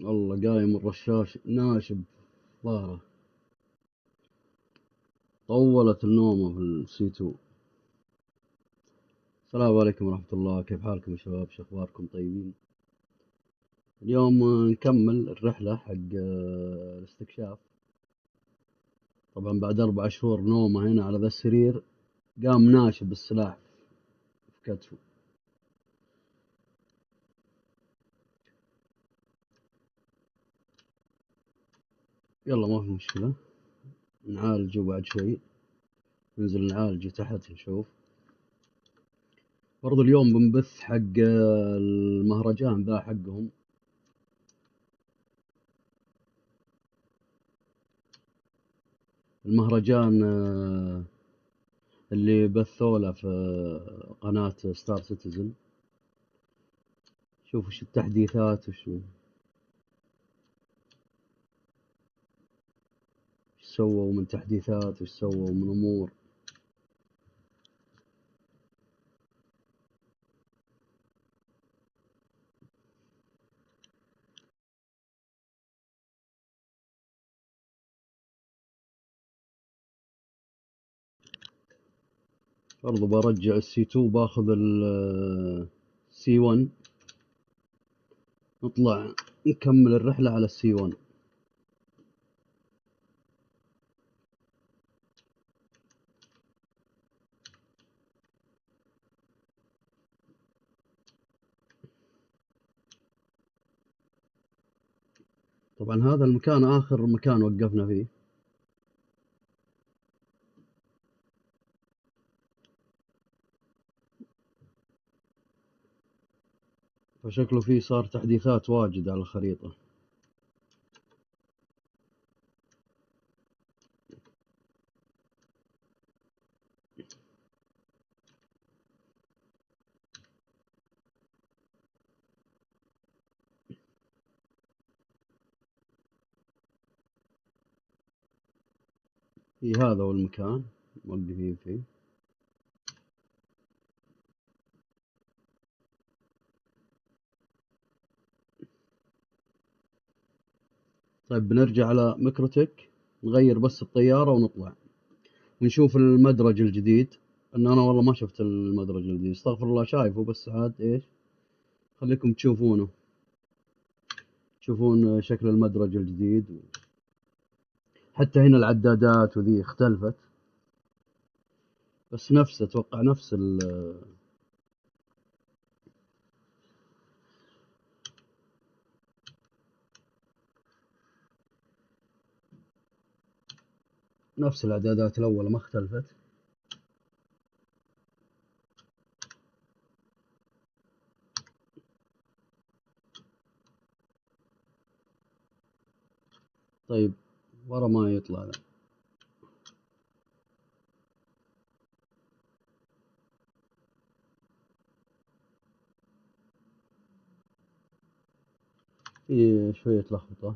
والله قايم الرشاش ناشب ظهره. طولت النومة في السي 2. السلام عليكم ورحمة الله، كيف حالكم يا شباب؟ شو اخباركم؟ طيبين؟ اليوم نكمل الرحلة حق الاستكشاف. طبعا بعد 4 شهور نومة هنا على ذا السرير، قام ناشب السلاح في كتفه. يلا ما في مشكلة، نعالجه بعد شوي. ننزل نعالجه تحت نشوف. برضو اليوم بنبث حق المهرجان ذا حقهم. المهرجان اللي بثوا له في قناة ستار سيتيزن. شوف وش التحديثات، وش سووا من تحديثات، وش سووا من أمور. برضو برجع السي 2، باخذ السي 1، نطلع نكمل الرحلة على السي 1. طبعا هذا المكان آخر مكان وقفنا فيه، فشكله فيه صار تحديثات واجد على الخريطة. هذا هو المكان موقفين فيه. طيب بنرجع على ميكروتيك، نغير بس الطيارة ونطلع ونشوف المدرج الجديد. ان انا والله ما شفت المدرج الجديد، استغفر الله، شايفه بس عاد ايش، خليكم تشوفونه، تشوفون شكل المدرج الجديد. حتى هنا العدادات وذي اختلفت، بس نفس اتوقع نفس الاعدادات الاول ما اختلفت. طيب ورا ما يطلع ذا. في شوية لخبطة.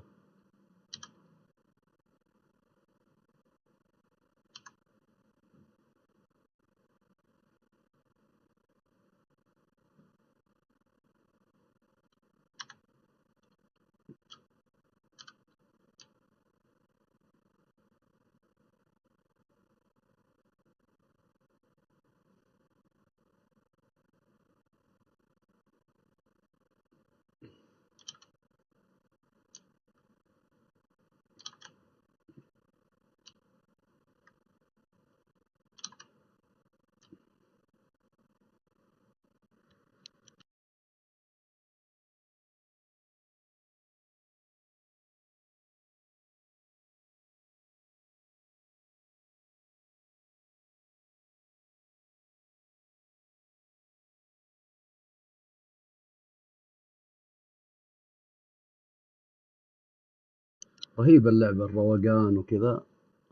رهيبة اللعبة، الروقان وكذا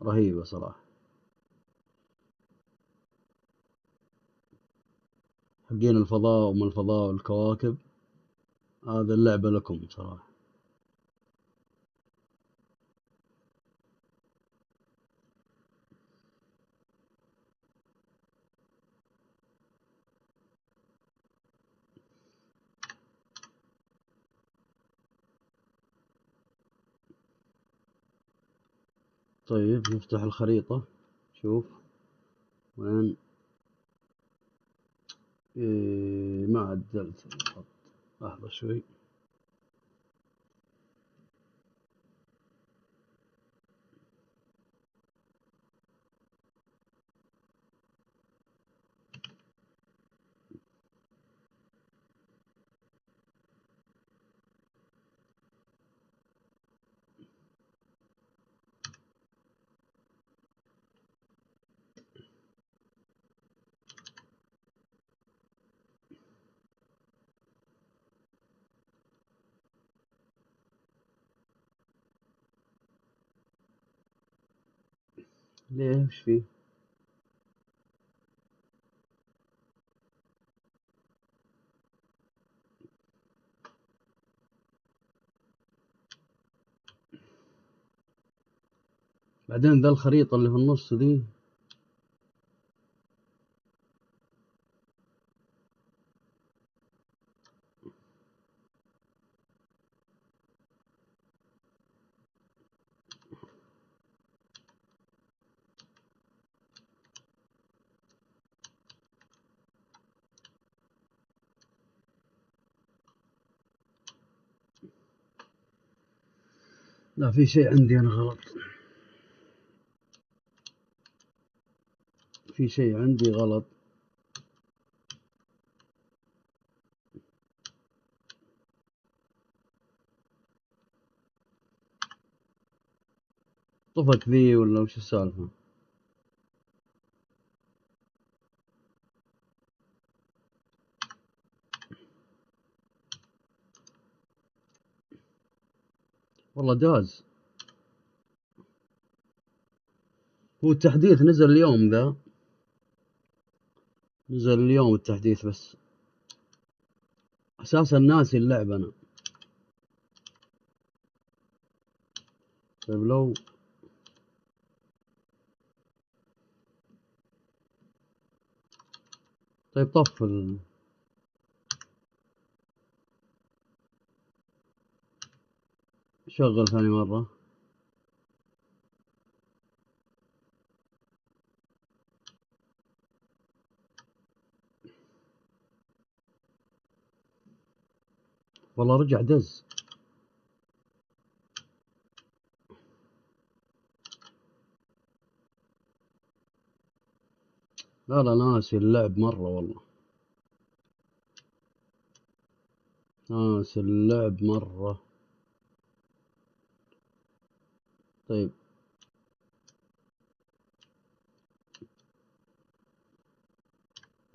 رهيبة صراحة. حقين الفضاء وما الفضاء والكواكب، هذا اللعبة لكم صراحة. طيب نفتح الخريطة، شوف وين. ما عدلت الخط، لحظة شوي. ليه وش فيه؟ بعدين ذا الخريطة اللي في النص دي، لا في شيء عندي أنا غلط، في شيء عندي غلط. طفت ذي ولا وش السالفة؟ والله داز. هو التحديث نزل اليوم ذا، نزل اليوم التحديث، بس أساسا ناسي اللعبة أنا. طيب لو طيب طف شغل ثاني مرة. والله رجع دز. لا لا ناسي اللعب مرة والله، ناسي اللعب مرة. طيب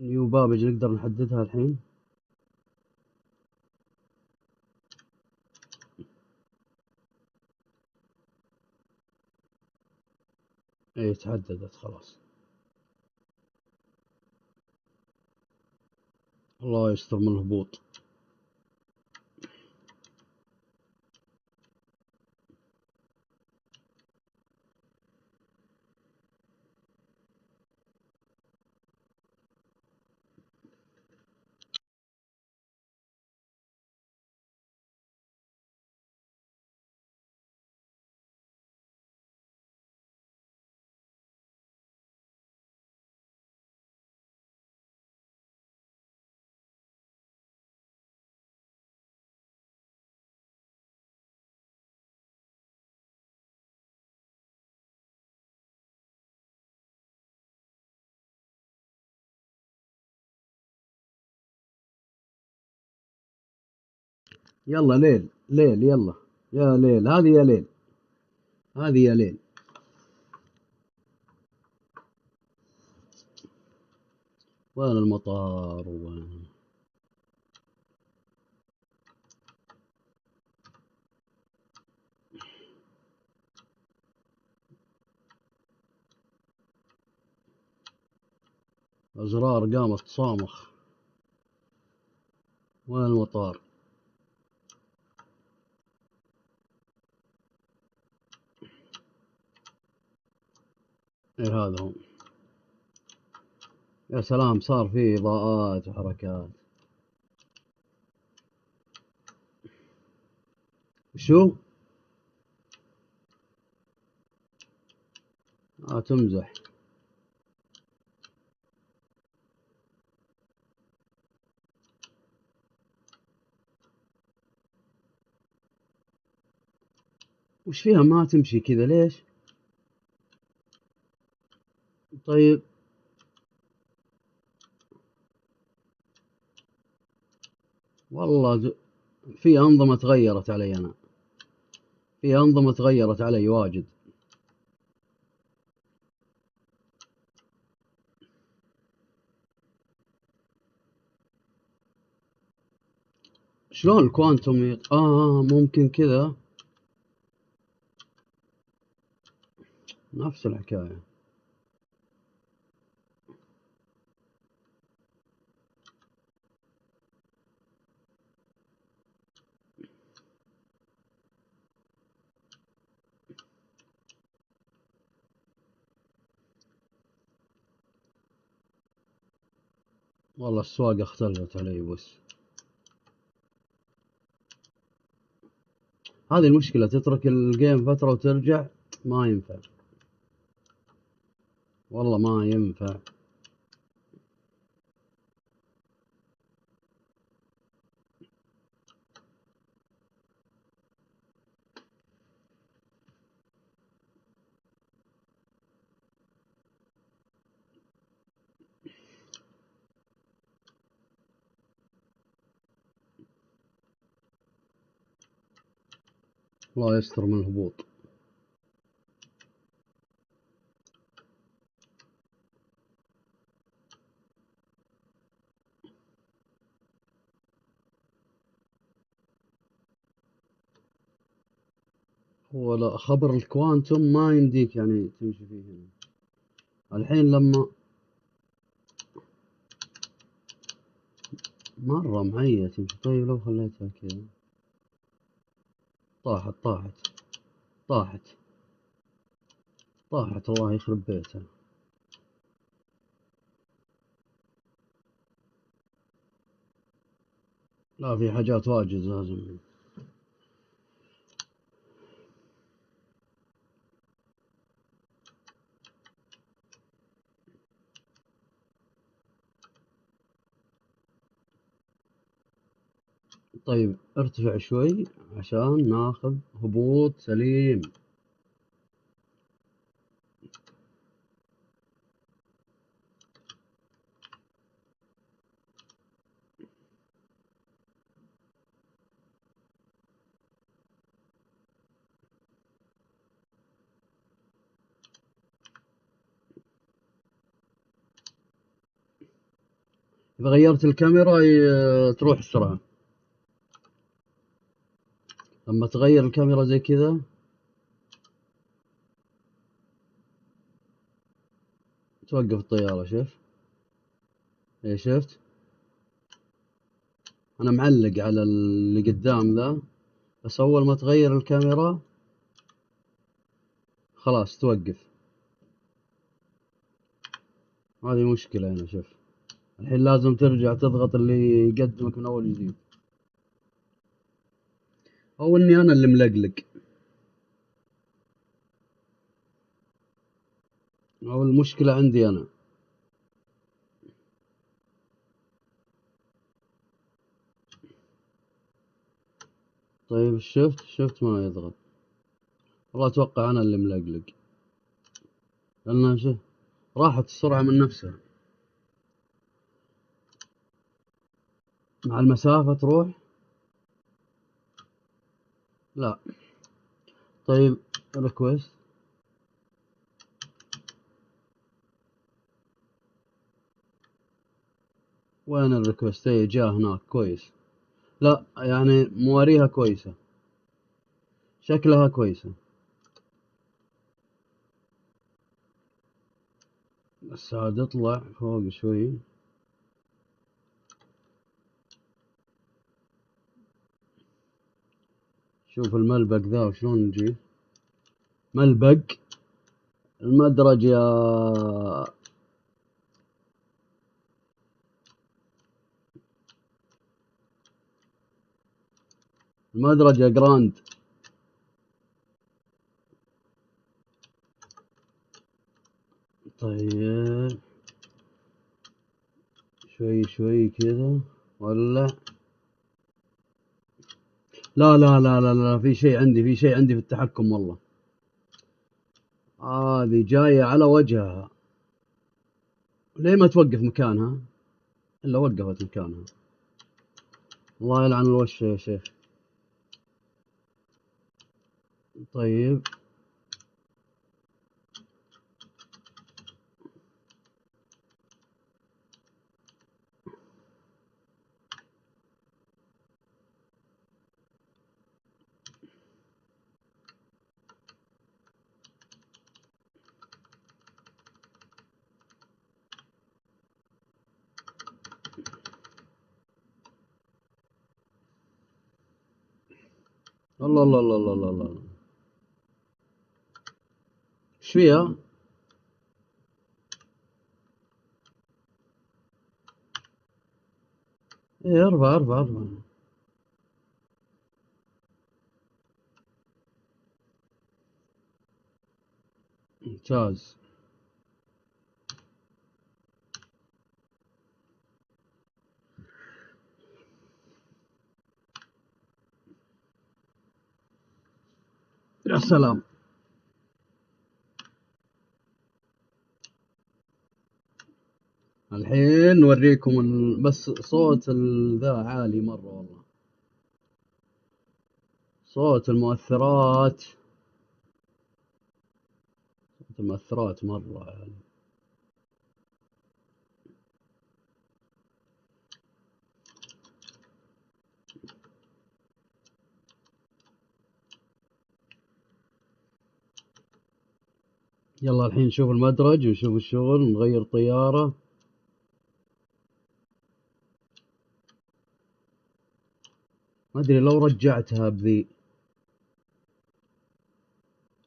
نيو بابج نقدر نحددها الحين؟ ايه تحددت خلاص. الله يستر من الهبوط. يلا ليل ليل، يلا يا ليل، هذه يا ليل، هذه يا ليل. وين المطار وين؟ أزرار قامت تصامخ. وين المطار؟ ايه هذا هو. يا سلام صار فيه إضاءات وحركات. شو؟ تمزح. وش فيها ما تمشي كذا ليش؟ طيب والله في أنظمة تغيرت علي أنا، في أنظمة تغيرت علي واجد. شلون الكوانتم ممكن كذا، نفس الحكاية. والله السواقة اختلفت علي بس. هذه المشكلة، تترك الجيم فترة وترجع ما ينفع، والله ما ينفع. الله يستر من الهبوط. هو لا، خبر الكوانتم ما يمديك يعني تمشي فيه هنا الحين لما مرة معية تمشي. طيب لو خليتها كذا، طاحت طاحت طاحت طاحت، الله يخرب بيتها. لا في حاجات واجد لازم. طيب ارتفع شوي عشان ناخذ هبوط سليم. إذا غيرت الكاميرا تروح السرعة. لما تغير الكاميرا زي كذا توقف الطيارة. شوف، ايه شفت؟ أنا معلق على اللي قدام ذا، بس أول ما تغير الكاميرا خلاص توقف. هذه مشكلة هنا. شوف الحين لازم ترجع تضغط اللي يقدمك من أول جديد، أو إني أنا اللي ملقلق، أو المشكلة عندي أنا. طيب شفت ما يضغط. والله أتوقع أنا اللي ملقلق، لأن شوف راحت السرعة من نفسها مع المسافة تروح. لا طيب ريكوست، وين الريكوست؟ ايه جاء هناك كويس. لا يعني مواريها كويسة، شكلها كويسة، بس عاد اطلع فوق شوي. شوف الملبق ذا وشلون نجي ملبق المدرج يا المدرج يا جراند. طيب شوي شوي كذا ولا لا لا لا لا لا، في شيء عندي، في شيء عندي في التحكم والله. هذه جاية على وجهها، ليه ما توقف مكانها؟ إلا وقفت مكانها. الله يلعن الوش يا شيخ. طيب الله الله الله الله الله الله، ايش فيها؟ ايه ارفع ارفع ارفع. ممتاز. يا سلام. الحين نوريكم بس صوت ذا عالي مرة والله، صوت المؤثرات، صوت المؤثرات مرة عالي. يلا الحين نشوف المدرج ونشوف الشغل، نغير طيارة. ما ادري لو رجعتها بذي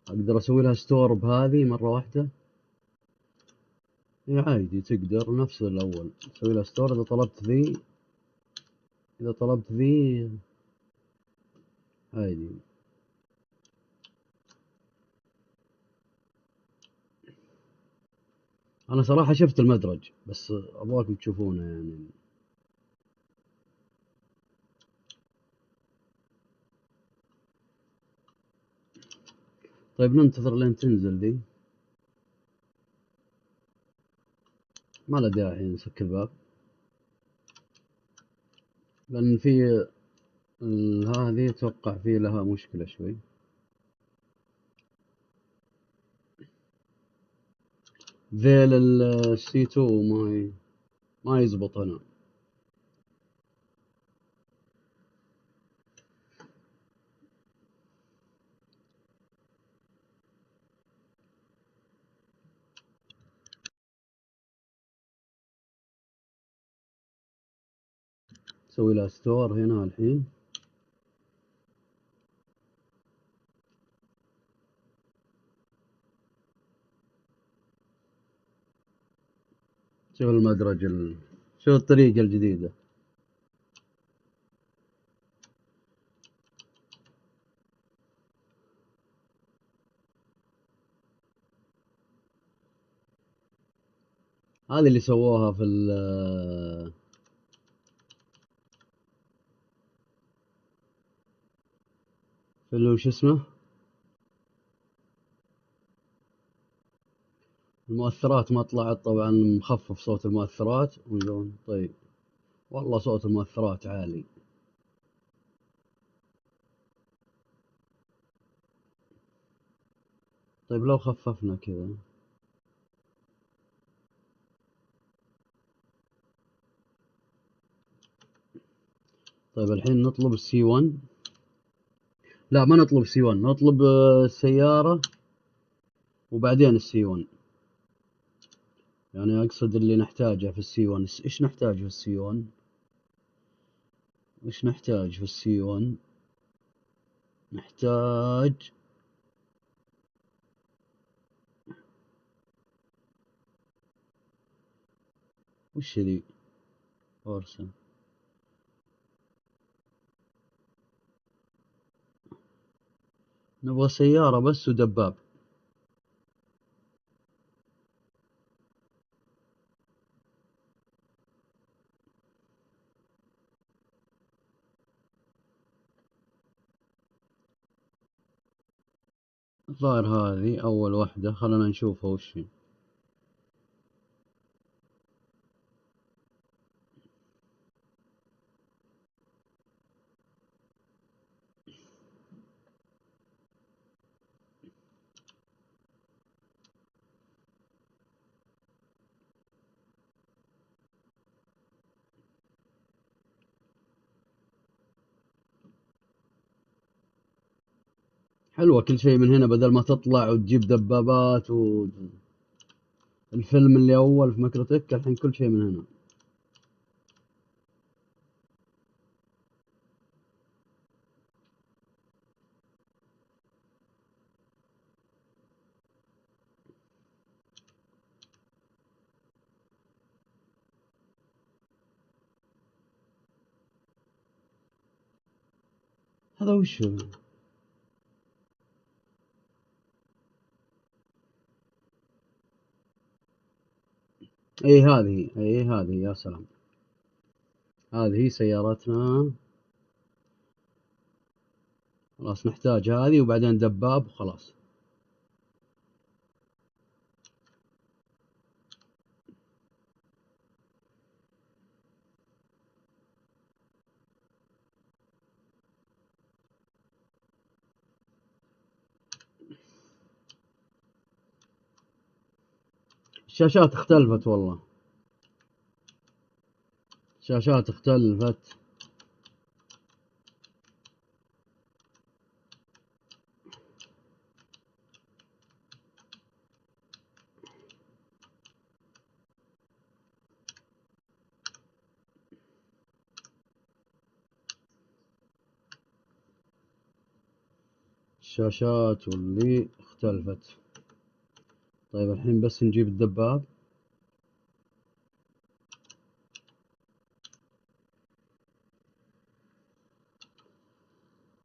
اقدر اسوي لها ستور بهذه مرة واحدة. اي عادي تقدر نفس الاول تسوي لها ستور اذا طلبت ذي، اذا طلبت ذي عادي. انا صراحة شفت المدرج بس ابغاكم تشوفونه يعني. طيب ننتظر لين تنزل ذي، ما له داعي نسكر الباب لان في هذه اتوقع في لها مشكلة شوي. ذيل السي 2 ما يزبط هنا. نسوي لها ستور هنا الحين. شوف المدرج شوف الطريقة الجديدة. هذه اللي سووها في وش اسمه، المؤثرات ما طلعت طبعا، مخفف صوت المؤثرات ونقول طيب والله صوت المؤثرات عالي. طيب لو خففنا كذا. طيب الحين نطلب السي 1. لا ما نطلب سي 1، نطلب السيارة وبعدين السي 1. يعني اقصد اللي نحتاجه في السي 1. ايش نحتاج في السي 1؟ ايش نحتاج في السي 1؟ نحتاج وش ذي؟ أرسل. نبغى سيارة بس ودباب. الظاهر هذه أول واحدة، خلنا نشوفها وش هي. حلوة كل شيء من هنا، بدل ما تطلع وتجيب دبابات. والفيلم اللي أول في ماكروتيك الحين كل شيء من هنا. هذا وش هو؟ هذه يا سلام. هذه سيارتنا. خلاص نحتاج هذه وبعدين دباب وخلاص. الشاشات اختلفت والله. الشاشات اختلفت. الشاشات واللي اختلفت. طيب الحين بس نجيب الدباب.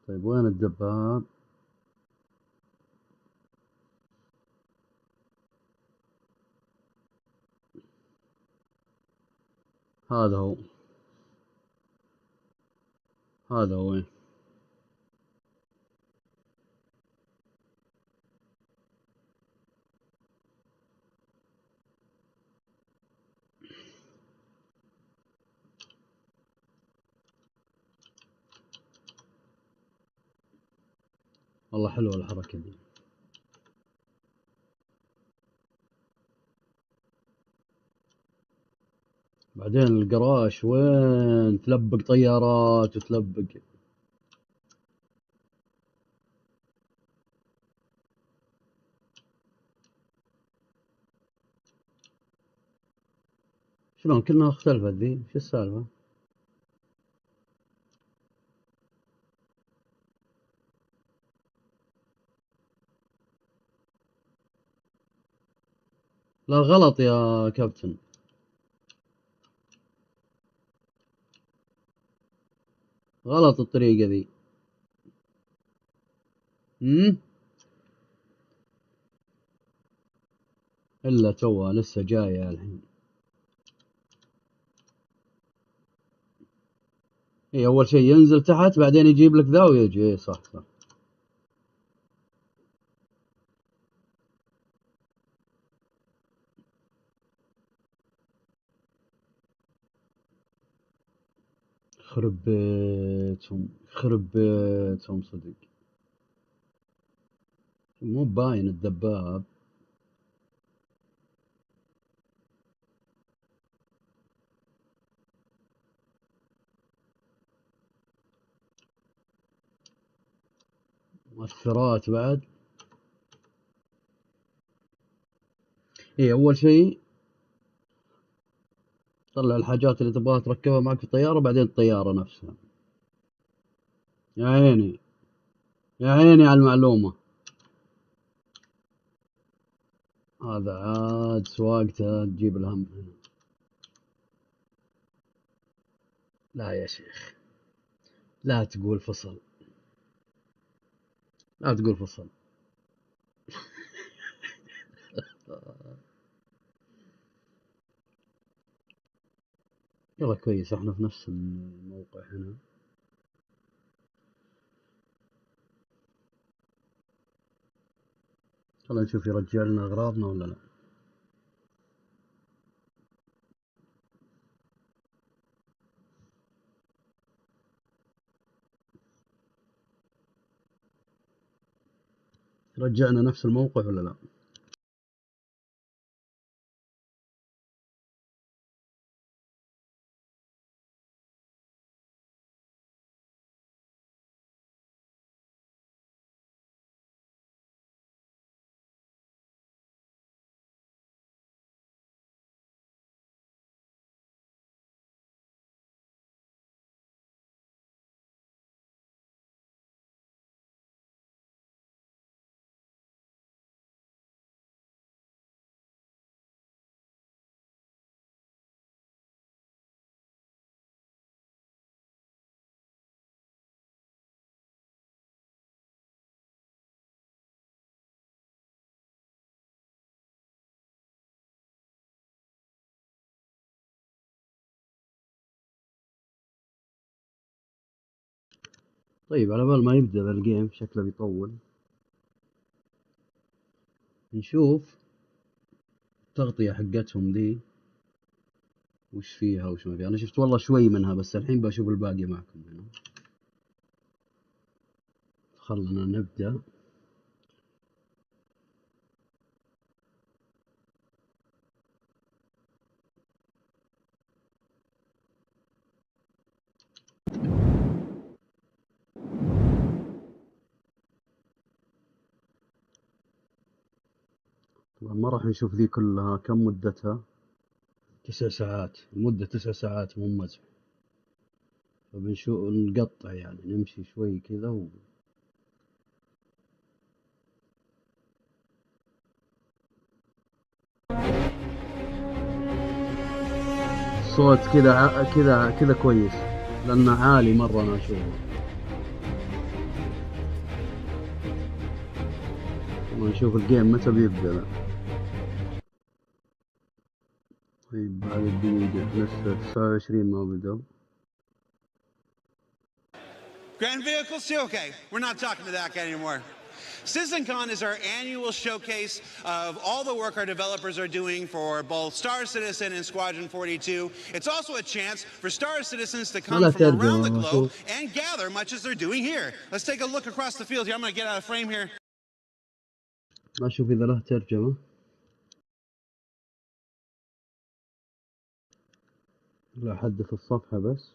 طيب وين الدباب؟ هذا هو. هذا هو. والله حلوة الحركة دي. بعدين القراش وين تلبق طيارات وتلبق. شلون كلها اختلفت ذي؟ شو السالفة؟ لا غلط يا كابتن. غلط الطريقة ذي. امم الا توها لسه جاية الحين. اي اول شيء ينزل تحت بعدين يجيب لك ذا ويجي. اي صح صح. خرب بيتهم خرب بيتهم صدق. مو باين الدباب. مؤثرات بعد. اي اول شيء طلع الحاجات اللي تبغاها تركبها معك في الطيارة بعدين الطيارة نفسها. يا عيني. يا عيني على المعلومة. هذا عاد سواقته تجيب الهم هنا. لا يا شيخ. لا تقول فصل. لا تقول فصل. يلا كويس احنا في نفس الموقع هنا. خلينا نشوف يرجع لنا اغراضنا ولا لا. رجعنا نفس الموقع ولا لا؟ طيب على بال ما يبدأ ذا الجيم شكله بيطول، نشوف التغطية حقتهم دي وش فيها وش ما فيها. أنا شفت والله شوي منها بس الحين بشوف الباقي معكم هنا. خلنا نبدأ. طبعا ما راح نشوف ذي كلها، كم مدتها؟ 9 ساعات، المدة 9 ساعات مو مزح. فبنشوف نقطع يعني نمشي شوي كذا الصوت كذا كويس لأنه عالي مرة أنا أشوفه. ونشوف الجيم متى بيبدأ. طيب بعد الدقيقة لسه 29 ما بدأوا. Grand vehicles too? Okay, we're not talking to that guy anymore. CITIZENCON is our annual showcase of all the work our developers are doing for both Star Citizen and Squadron 42. It's also a chance for Star Citizens to come from around the globe and gather much as they're doing here. Let's take a look across the field here. I'm going to get out of frame here. ما أشوف إذا له ترجمة. لا أحدث الصفحة بس.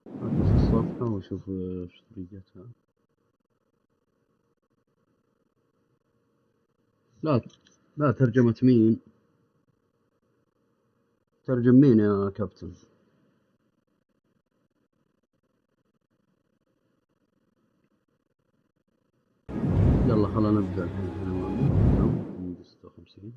أحدث الصفحة وأشوف إيش طريقتها. لا ترجمة مين؟ ترجم مين يا كابتن؟ يلا خلنا نبدأ الحين. 56.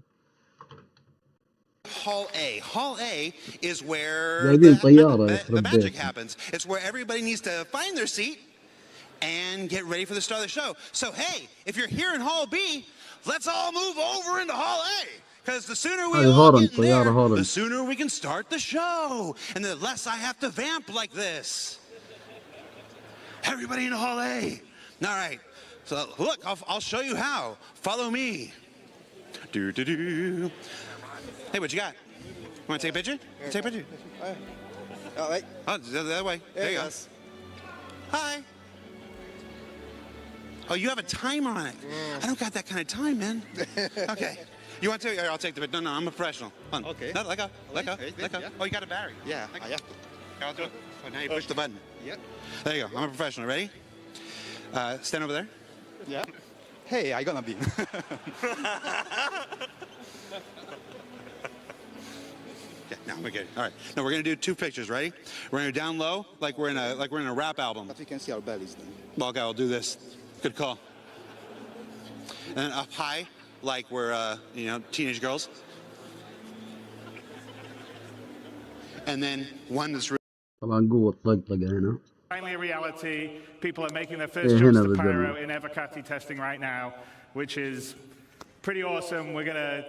Hall A. Hall A is where the magic happens. It's where everybody needs to find their seat and get ready for the start of the show. So hey, if you're here in Hall B, let's all move over into Hall A. Because the sooner we all get in there, the sooner we can start the show. And the less I have to vamp like this. Everybody in Hall A. All right. So look, I'll show you how. Follow me. Hey, what you got? You want to take a picture? Take a picture. Oh, wait. Oh, that way. There you go. Hi. Oh, you have a timer on it. I don't got that kind of time, man. Okay. You want to? Here, I'll take the picture. No, I'm a professional. Hold on. Okay. No, let go. Let go. Let go. Oh, you got a battery. Yeah, I have to. I'll do it. So now you push the button. Yep. There you go. I'm a professional. Ready? Stand over there. Yeah. Hey, I gonna be. Yeah, no, we're good. All right. Now we're gonna do 2 pictures. Ready? We're gonna do down low, like we're in a rap album. But we can see our bellies then. Well, okay, I'll do this. Good call. And then up high, like we're teenage girls. And then one that's really. طبعا قوة طقطقة هنا. Finally a reality. People are making their first trips to Pyro in Evocati testing right now, which is pretty awesome. We're going to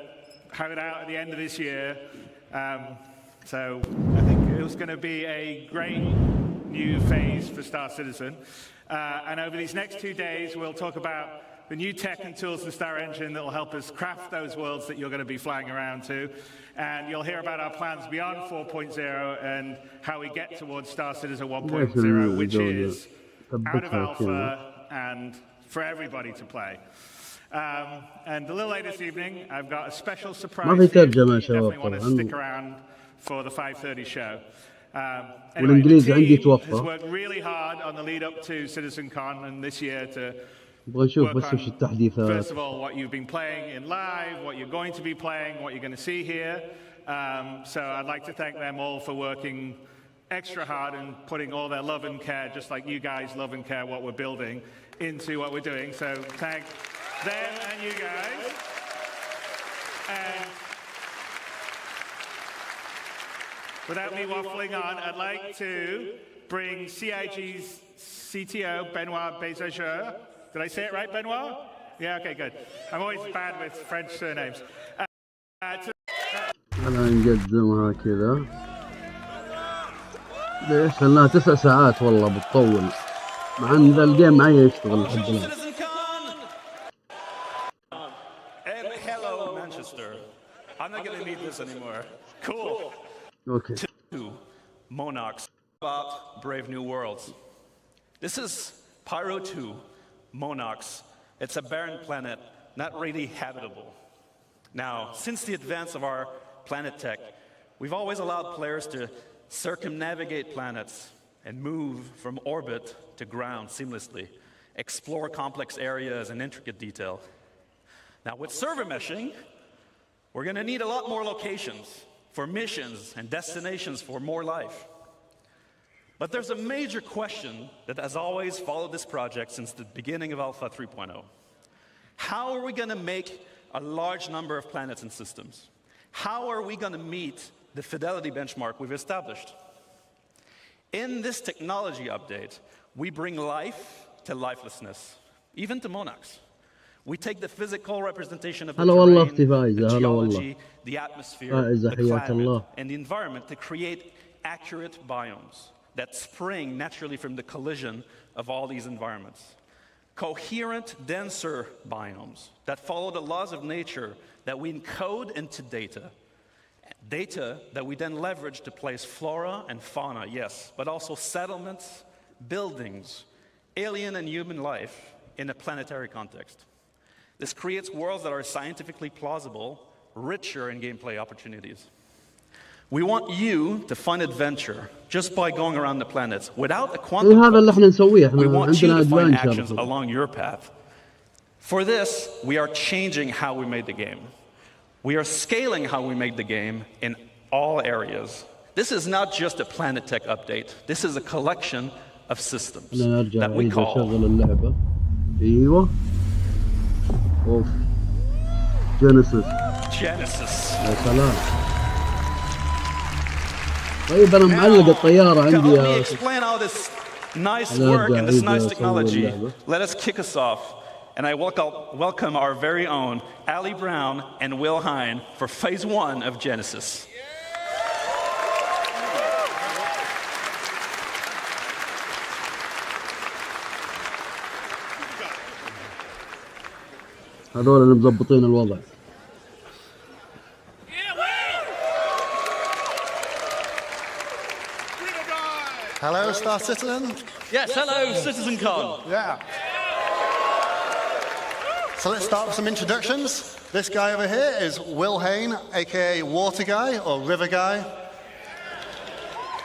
have it out at the end of this year. So I think was going to be a great new phase for Star Citizen. And over these next 2 days, we'll talk about the new tech and tools in Star Engine that will help us craft those worlds that you're going to be flying around to. And you'll hear about our plans beyond 4.0 and how we get towards Star Citizen 1.0, which is out of alpha and for everybody to play. And a little later this evening, I've got a special surprise for you. You definitely want to stick around for the 5:30 show. Anyway, the team has worked really hard on the lead up to CitizenCon and this year to work on, first of all, what you've been playing in live, what you're going to be playing, what you're going to see here. So I'd like to thank them all for working extra hard and putting all their love and care, just like you guys love and care what we're building, into what we're doing. So thank them and you guys. And without me waffling on, I'd like to bring CIG's CTO, Benoit Bézageur. Did I say it right, Benoit? Yeah, okay, good. I'm always bad with French surnames. أنا نقدمها كذا. ليش؟ لأنها 9 ساعات والله بتطول. مع إن ذا الجيم معي يشتغل لحد الآن. And hello, Manchester. I'm not going to need this anymore. Cool. Okay. 2 Monarchs about Brave New Worlds. This is Pyro 2 Monarchs. It's a barren planet, not really habitable. Now, since the advance of our planet tech, we've always allowed players to circumnavigate planets and move from orbit to ground seamlessly, explore complex areas in intricate detail. Now, with server meshing, we're going to need a lot more locations for missions and destinations for more life. But there's a major question that has always followed this project since the beginning of Alpha 3.0. How are we going to make a large number of planets and systems? How are we going to meet the fidelity benchmark we've established? In this technology update, we bring life to lifelessness, even to monarchs. We take the physical representation of the terrain, the geology, the atmosphere, the climate, and the environment to create accurate biomes that spring naturally from the collision of all these environments. Coherent, denser biomes that follow the laws of nature that we encode into data. Data that we then leverage to place flora and fauna, yes, but also settlements, buildings, alien and human life in a planetary context. This creates worlds that are scientifically plausible, richer in gameplay opportunities. We want you to find adventure just by going around the planets without a quantum. We want you to find actions along your path. For this, we are changing how we made the game. We are scaling how we made the game in all areas. This is not just a Planet Tech update. This is a collection of systems that we call Genesis. طيب أنا معلق الطيارة عندي يا. Let me explain all this nice work and this nice technology. Let us kick us off, and I welcome our very own Ali Brown and Will Hine for Phase 1 of Genesis. هذول اللي مضبطين الوضع. Hello, Star Citizen. Yes, hello, CitizenCon. Yeah. So let's start with some introductions. This guy over here is Will Hine, aka Water Guy or River Guy.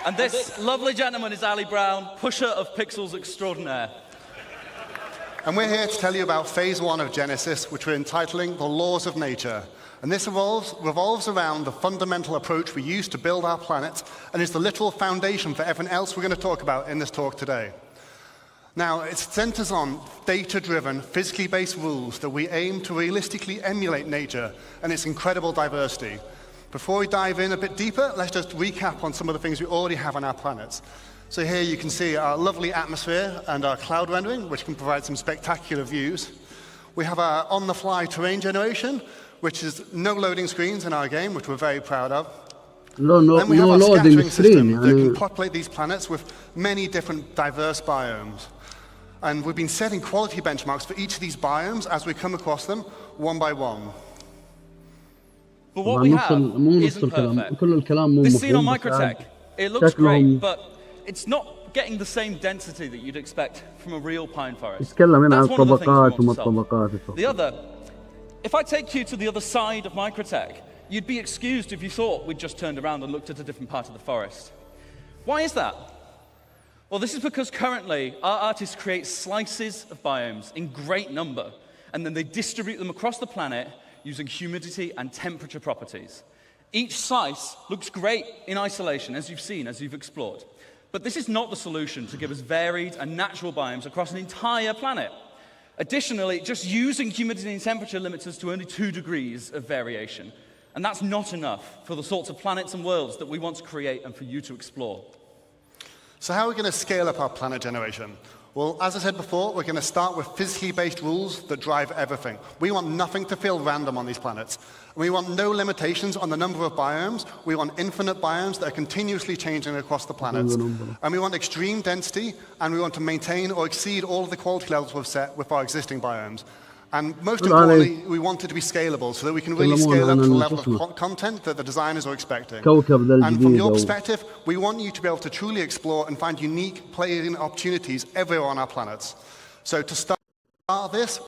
And this lovely gentleman is Ali Brown, pusher of pixels extraordinaire. And we're here to tell you about Phase 1 of Genesis, which we're entitling The Laws of Nature. And this revolves around the fundamental approach we use to build our planet and is the literal foundation for everything else we're going to talk about in this talk today. Now, it centers on data-driven, physically based rules that we aim to realistically emulate nature and its incredible diversity. Before we dive in a bit deeper, let's just recap on some of the things we already have on our planet. So here you can see our lovely atmosphere and our cloud rendering, which can provide some spectacular views. We have our on-the-fly terrain generation, which is no loading screens in our game, which we're very proud of. Then we have no our loading scattering screen system that can يعني populate these planets with many different diverse biomes. And we've been setting quality benchmarks for each of these biomes as we come across them one by one. But what we have isn't perfect. This scene on Microtech, it looks great, but it's not getting the same density that you'd expect from a real pine forest. That's one of the things we want to solve. The other, if I take you to the other side of Microtech, you'd be excused if you thought we'd just turned around and looked at a different part of the forest. Why is that? Well, this is because currently our artists create slices of biomes in great number, and then they distribute them across the planet using humidity and temperature properties. Each slice looks great in isolation, as you've seen, as you've explored. But this is not the solution to give us varied and natural biomes across an entire planet. Additionally, just using humidity and temperature limits us to only 2 degrees of variation. And that's not enough for the sorts of planets and worlds that we want to create and for you to explore. So how are we going to scale up our planet generation? Well, as I said before, we're going to start with physically based rules that drive everything. We want nothing to feel random on these planets. We want no limitations on the number of biomes. We want infinite biomes that are continuously changing across the planets. And we want extreme density, and we want to maintain or exceed all of the quality levels we've set with our existing biomes. And most importantly, we want it to be scalable so that we can really scale up to the level of content that the designers are expecting. And from your perspective, we want you to be able to truly explore and find unique playing opportunities everywhere on our planets. So to start this,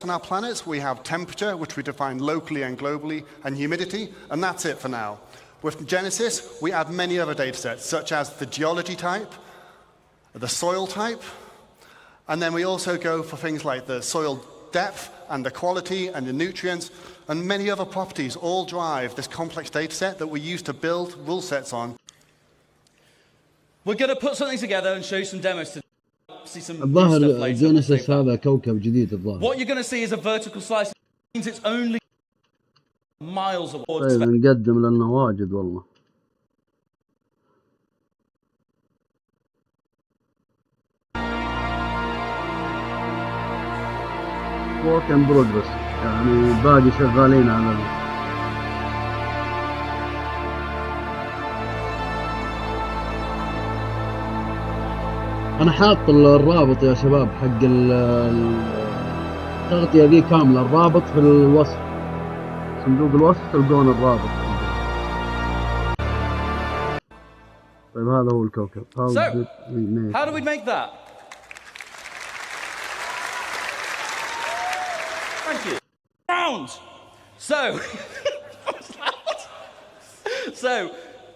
on our planets, we have temperature, which we define locally and globally, and humidity, and that's it for now. With Genesis, we add many other data sets, such as the geology type, the soil type, and then we also go for things like the soil depth and the quality and the nutrients and many other properties all drive this complex data set that we use to build rule sets on. We're going to put something together and show you some demos to see some الظاهر new stuff later. جينيسيس هذا كوكب جديد الظاهر. What you're going to see is a vertical slice. It means it's only miles away. طيب نقدم لنا واجد والله. work in progress يعني باقي شغالين على أنا حاط الرابط يا شباب حق التغطية ذي كاملة الرابط في الوصف صندوق الوصف تلقون الرابط. طيب هذا هو الكوكب. So, how do we make that? Thank you. Round. So,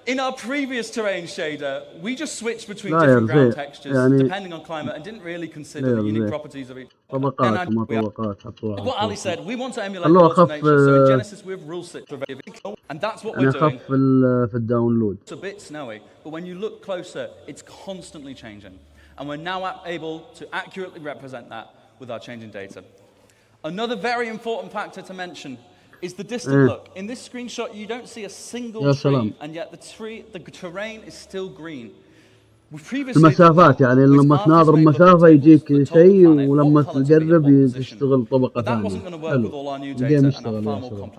in our previous terrain shader, we just switched between different ground textures depending on climate and didn't really consider the unique properties of each. طبقات وما طبقات حطوها. What Ali said, we want to emulate laws of nature. So in Genesis, we have rule sets, and that's what we're doing. أخف في الداونلود. It's a bit snowy, but when you look closer, it's constantly changing, and we're now able to accurately represent that with our changing data. Another very important factor to mention is the distant look. In this screenshot, you don't see a single tree, and yet the terrain is still green. المسافات يعني لما تناظر مسافة يجيك شيء ولما تقرب يشتغل طبقة ثانية. حلو. الجيم يشتغل يا شباب.